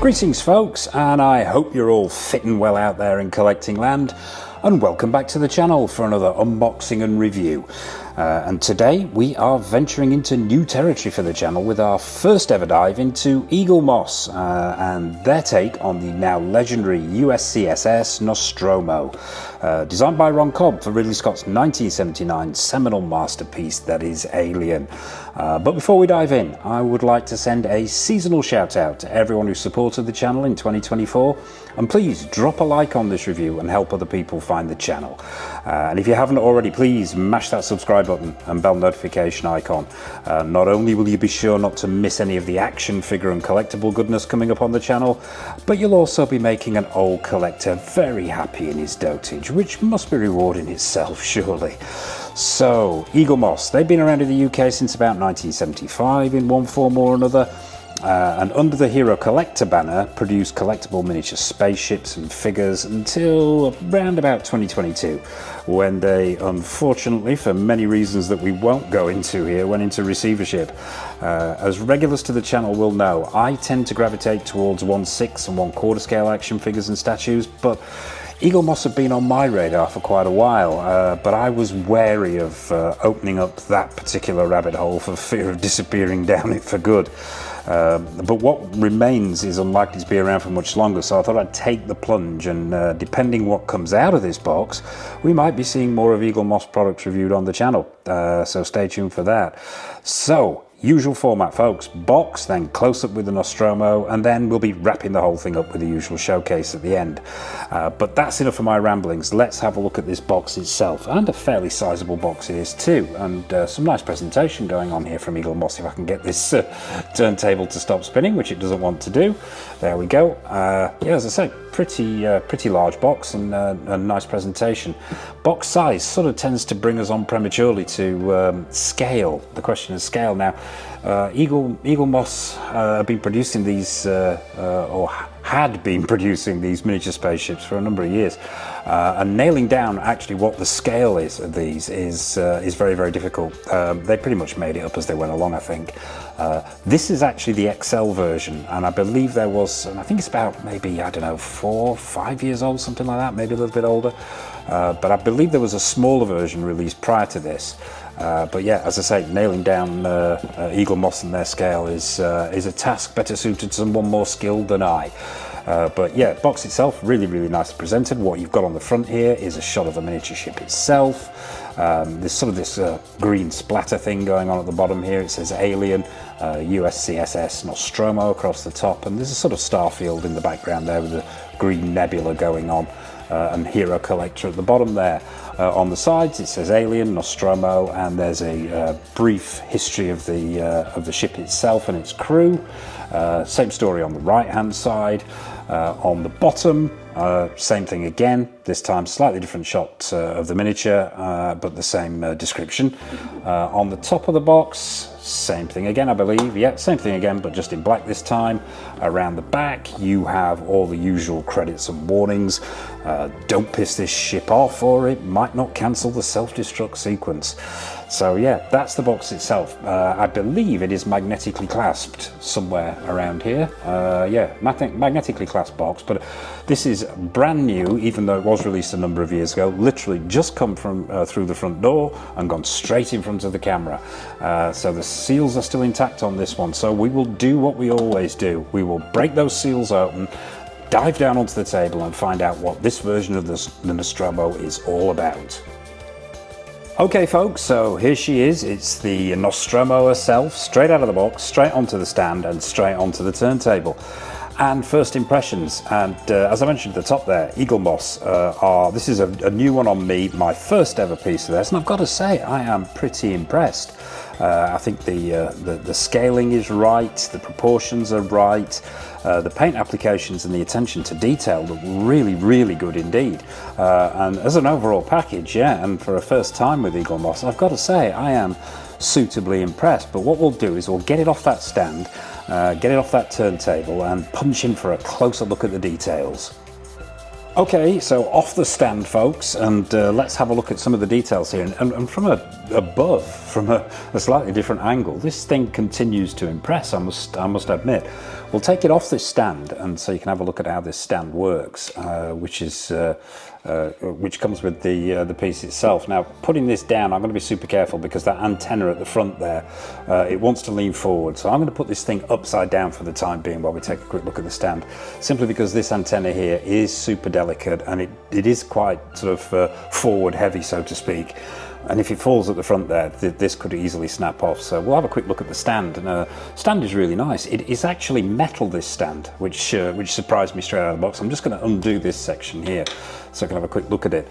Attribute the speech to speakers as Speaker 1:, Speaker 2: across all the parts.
Speaker 1: Greetings folks, and I hope you're all fit and well out there in collecting land, and welcome back to the channel for another unboxing and review. And today we are venturing into new territory for the channel with our first ever dive into Eaglemoss and their take on the now legendary USCSS Nostromo, designed by Ron Cobb for Ridley Scott's 1979 seminal masterpiece that is Alien. But before we dive in, I would like to send a seasonal shout out to everyone who supported the channel in 2024, and please drop a like on this review and help other people find the channel. And if you haven't already, please mash that subscribe button and bell notification icon. Not only will you be sure not to miss any of the action figure and collectible goodness coming up on the channel, but you'll also be making an old collector very happy in his dotage, which must be rewarding itself surely. So, Eaglemoss, they've been around in the UK since about 1975 in one form or another. And under the Hero Collector banner produced collectible miniature spaceships and figures until around about 2022, when they unfortunately, for many reasons that we won't go into here, went into receivership. As regulars to the channel will know, I tend to gravitate towards 1/6 and 1/4 scale action figures and statues, but Eaglemoss have been on my radar for quite a while, but I was wary of opening up that particular rabbit hole for fear of disappearing down it for good. But what remains is unlikely to be around for much longer, so I thought I'd take the plunge, and depending what comes out of this box, we might be seeing more of Eaglemoss products reviewed on the channel, so stay tuned for that. So, usual format folks, box, then close up with the Nostromo, and then we'll be wrapping the whole thing up with the usual showcase at the end. But that's enough of my ramblings. Let's have a look at this box itself, and a fairly sizable box it is too, and some nice presentation going on here from Eaglemoss if I can get this turntable to stop spinning, which it doesn't want to do. There we go. Yeah, as I said, pretty large box, and a nice presentation. Box size sort of tends to bring us on prematurely to scale. The question is scale. Now, Eaglemoss have been producing these, or had been producing these miniature spaceships for a number of years, and nailing down actually what the scale is of these is very, very difficult. They pretty much made it up as they went along, I think. This is actually the XL version, and I believe there was, and I think it's about maybe, I don't know, 4 or 5 years old, something like that, maybe a little bit older. But I believe there was a smaller version released prior to this. But yeah, as I say, nailing down Eaglemoss and their scale is a task better suited to someone more skilled than I. But yeah, box itself really, really nicely presented. What you've got on the front here is a shot of the miniature ship itself. There's sort of this green splatter thing going on at the bottom here. It says Alien, USCSS Nostromo across the top, and there's a sort of star field in the background there with a green nebula going on, and Hero Collector at the bottom there. On the sides it says Alien, Nostromo, and there's a brief history of the ship itself and its crew. Same story on the right hand side. On the bottom, same thing again, this time slightly different shot of the miniature, but the same description. On the top of the box, same thing again, I believe. Yeah, same thing again, but just in black this time. Around the back, you have all the usual credits and warnings. Don't piss this ship off, or it might not cancel the self-destruct sequence. So yeah, that's the box itself. I believe it is magnetically clasped somewhere around here. Yeah, magnetically clasped box, but this is brand new, even though it was released a number of years ago. Literally just come from through the front door and gone straight in front of the camera. So the seals are still intact on this one, so we will do what we always do. We will break those seals open, dive down onto the table, and find out what this version of the Nostromo is all about. Okay folks, so here she is. It's the Nostromo herself, straight out of the box, straight onto the stand, and straight onto the turntable. And first impressions, and as I mentioned at the top there, Eaglemoss this is a new one on me, my first ever piece of this, and I've got to say I am pretty impressed. I think the scaling is right, the proportions are right, the paint applications and the attention to detail look really, really good indeed. And as an overall package, yeah, and for a first time with Eaglemoss, I've got to say I am suitably impressed. But what we'll do is we'll get it off that stand, get it off that turntable, and punch in for a closer look at the details. Okay, so off the stand, folks, and let's have a look at some of the details here. And from above, from a slightly different angle, this thing continues to impress, I must admit. We'll take it off this stand, and so you can have a look at how this stand works, which comes with the piece itself. Now, putting this down, I'm going to be super careful because that antenna at the front there, it wants to lean forward. So I'm going to put this thing upside down for the time being while we take a quick look at the stand, simply because this antenna here is super delicate and it is quite sort of forward heavy, so to speak. And if it falls at the front there, this could easily snap off. So we'll have a quick look at the stand. And the stand is really nice. It is actually metal, this stand, which surprised me straight out of the box. I'm just going to undo this section here so I can have a quick look at it.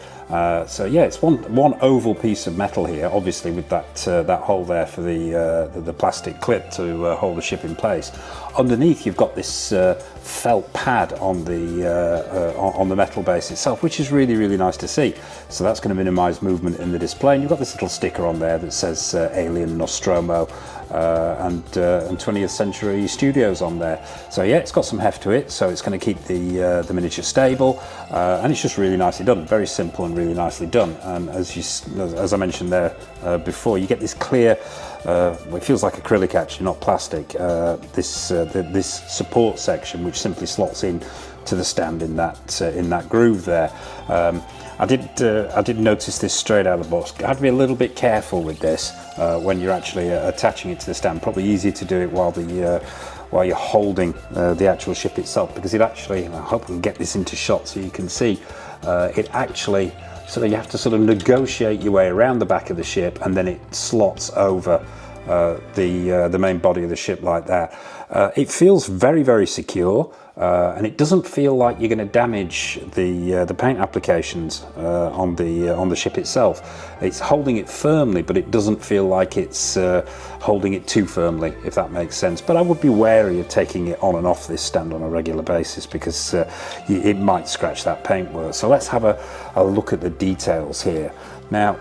Speaker 1: So yeah, it's one oval piece of metal here, obviously with that hole there for the plastic clip to hold the ship in place. Underneath, you've got this felt pad on the metal base itself, which is really, really nice to see. So that's going to minimise movement in the display. And you've got this little sticker on there that says Alien, Nostromo, and 20th Century Studios on there. So yeah, it's got some heft to it, so it's going to keep the miniature stable, and it's just really nicely done. Very simple and really nicely done. And as I mentioned there before, you get this clear, it feels like acrylic actually, not plastic. This support section, which simply slots in to the stand in that groove there. I did notice this straight out of the box. I have to be a little bit careful with this when you're actually attaching it to the stand. Probably easier to do it while you're holding the actual ship itself, because it actually, and I hope we can get this into shot so you can see, it actually you have to sort of negotiate your way around the back of the ship, and then it slots over the main body of the ship like that. It feels very, very secure. And it doesn't feel like you're going to damage the paint applications on the ship itself. It's holding it firmly, but it doesn't feel like it's holding it too firmly, if that makes sense. But I would be wary of taking it on and off this stand on a regular basis, because it might scratch that paintwork. So let's have a look at the details here. Now,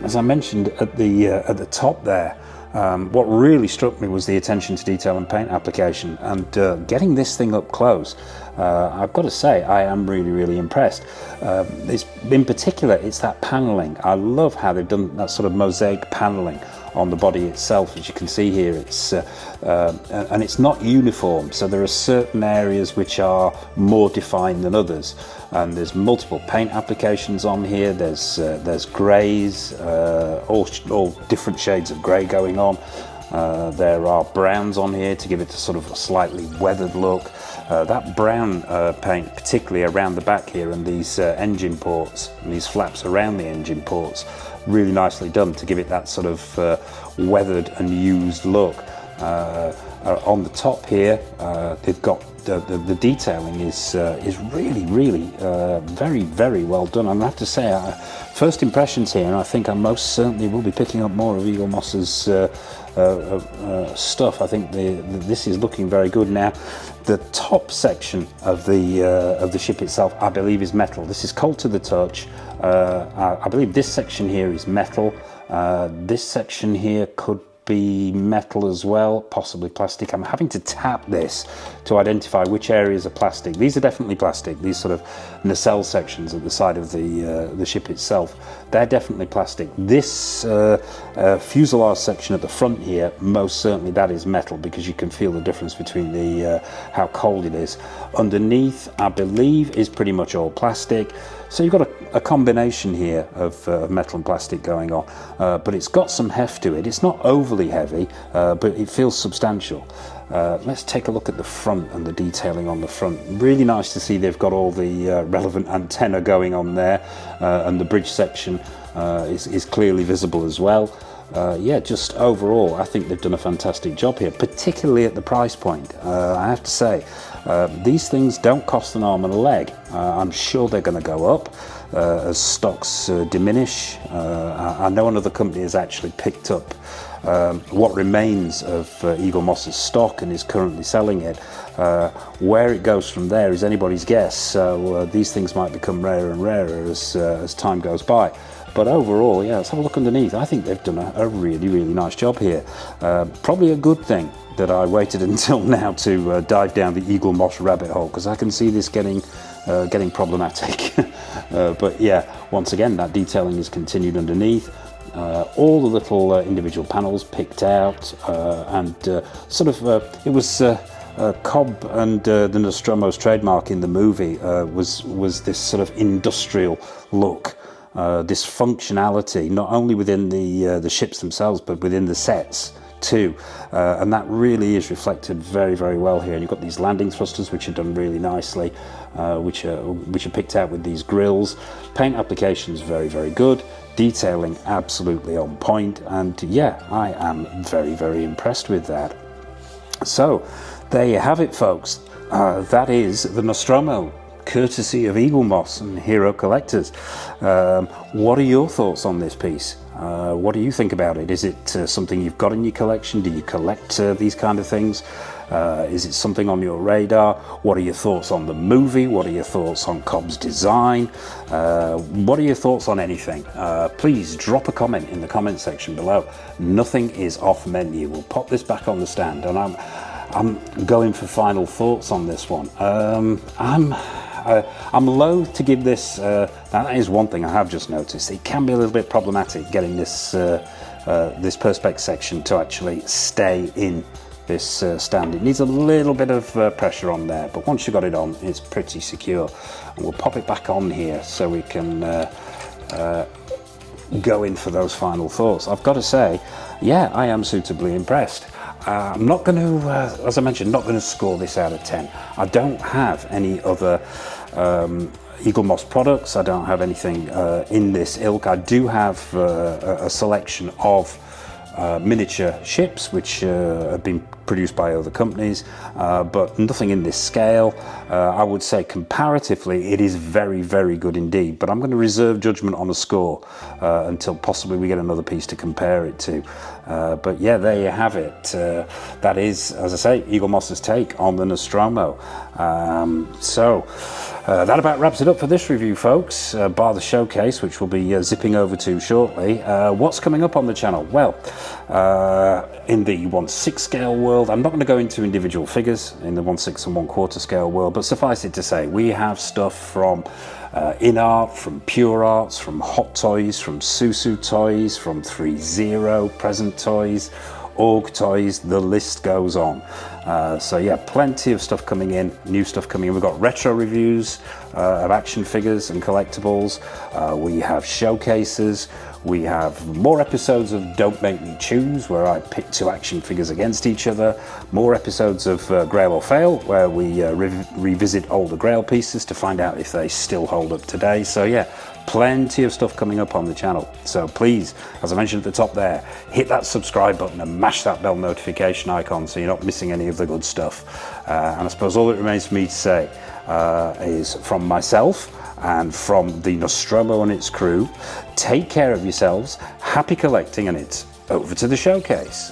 Speaker 1: as I mentioned at the top there, what really struck me was the attention to detail and paint application, and getting this thing up close, I've got to say I am really, really impressed. In particular, it's that paneling. I love how they've done that sort of mosaic paneling on the body itself. As you can see here, and it's not uniform, so there are certain areas which are more defined than others, and there's multiple paint applications on here. There's greys, all different shades of grey going on. There are browns on here to give it a sort of a slightly weathered look. That brown paint, particularly around the back here, and these engine ports and these flaps around the engine ports, really nicely done to give it that sort of weathered and used look. On the top here, they've got the detailing is really, really very, very well done. I have to say, first impressions here, and I think I most certainly will be picking up more of Eaglemoss's stuff. I think this is looking very good. Now, the top section of the ship itself, I believe, is metal. This is cold to the touch. I believe this section here is metal. This section here could be metal as well, possibly plastic. I'm having to tap this to identify which areas are plastic. These are definitely plastic. These sort of nacelle sections at the side of the ship itself, they're definitely plastic. This fuselage section at the front here, most certainly that is metal, because you can feel the difference between how cold it is. Underneath, I believe, is pretty much all plastic. So you've got a combination here of metal and plastic going on, but it's got some heft to it. It's not overly heavy, but it feels substantial. Let's take a look at the front and the detailing on the front. Really nice to see they've got all the relevant antenna going on there, and the bridge section is clearly visible as well. Yeah, just overall, I think they've done a fantastic job here, particularly at the price point. I have to say, these things don't cost an arm and a leg. I'm sure they're going to go up as stocks diminish. I know another company has actually picked up what remains of Eaglemoss's stock and is currently selling it. Where it goes from there is anybody's guess. So these things might become rarer and rarer as time goes by. But overall, yeah, let's have a look underneath. I think they've done a really, really nice job here. Probably a good thing that I waited until now to dive down the Eaglemoss rabbit hole, because I can see this getting problematic. But yeah, once again, that detailing is continued underneath. All the little individual panels picked out, and sort of it was Cobb and the Nostromo's trademark in the movie was this sort of industrial look, this functionality, not only within the ships themselves, but within the sets too, and that really is reflected very, very well here. And you've got these landing thrusters, which are done really nicely, which are picked out with these grills. Paint applications very, very good. Detailing absolutely on point, and yeah, I am very, very impressed with that. So there you have it, folks. That is the Nostromo, courtesy of Eaglemoss and Hero Collectors. What are your thoughts on this piece? What do you think about it? Is it something you've got in your collection? Do you collect these kind of things? Is it something on your radar? What are your thoughts on the movie? What are your thoughts on Cobb's design? What are your thoughts on anything? Please drop a comment in the comment section below. Nothing is off menu. We'll pop this back on the stand, and I'm going for final thoughts on this one. I'm loath to give this. That is one thing I have just noticed. It can be a little bit problematic getting this this perspex section to actually stay in this stand. It needs a little bit of pressure on there, but once you got it on, it's pretty secure. And we'll pop it back on here so we can go in for those final thoughts. I've got to say, yeah, I am suitably impressed. I'm not going to, as I mentioned, not going to score this out of 10. I don't have any other Eaglemoss products. I don't have anything in this ilk. I do have a selection of miniature ships which have been produced by other companies, but nothing in this scale. I would say comparatively it is very, very good indeed, but I'm going to reserve judgment on a score until possibly we get another piece to compare it to. But yeah, there you have it. That is, as I say, Eaglemoss's take on the Nostromo. That about wraps it up for this review, folks, bar the showcase, which we'll be zipping over to shortly. What's coming up on the channel? Well, in the 1/6 scale world, I'm not going to go into individual figures in the 1/6 and 1/4 scale world, but suffice it to say, we have stuff from In Art, from Pure Arts, from Hot Toys, from Susu Toys, from 3.0, Present Toys, Org Toys, the list goes on. So yeah, plenty of stuff coming in, new stuff coming in. We've got retro reviews of action figures and collectibles. We have showcases. We have more episodes of Don't Make Me Choose, where I pit two action figures against each other. More episodes of Grail or Fail, where we revisit older Grail pieces to find out if they still hold up today. So yeah, plenty of stuff coming up on the channel. So please, as I mentioned at the top there, hit that subscribe button and mash that bell notification icon so you're not missing any of the good stuff. And I suppose all that remains for me to say is, from myself and from the Nostromo and its crew, take care of yourselves, happy collecting, and it's over to the showcase.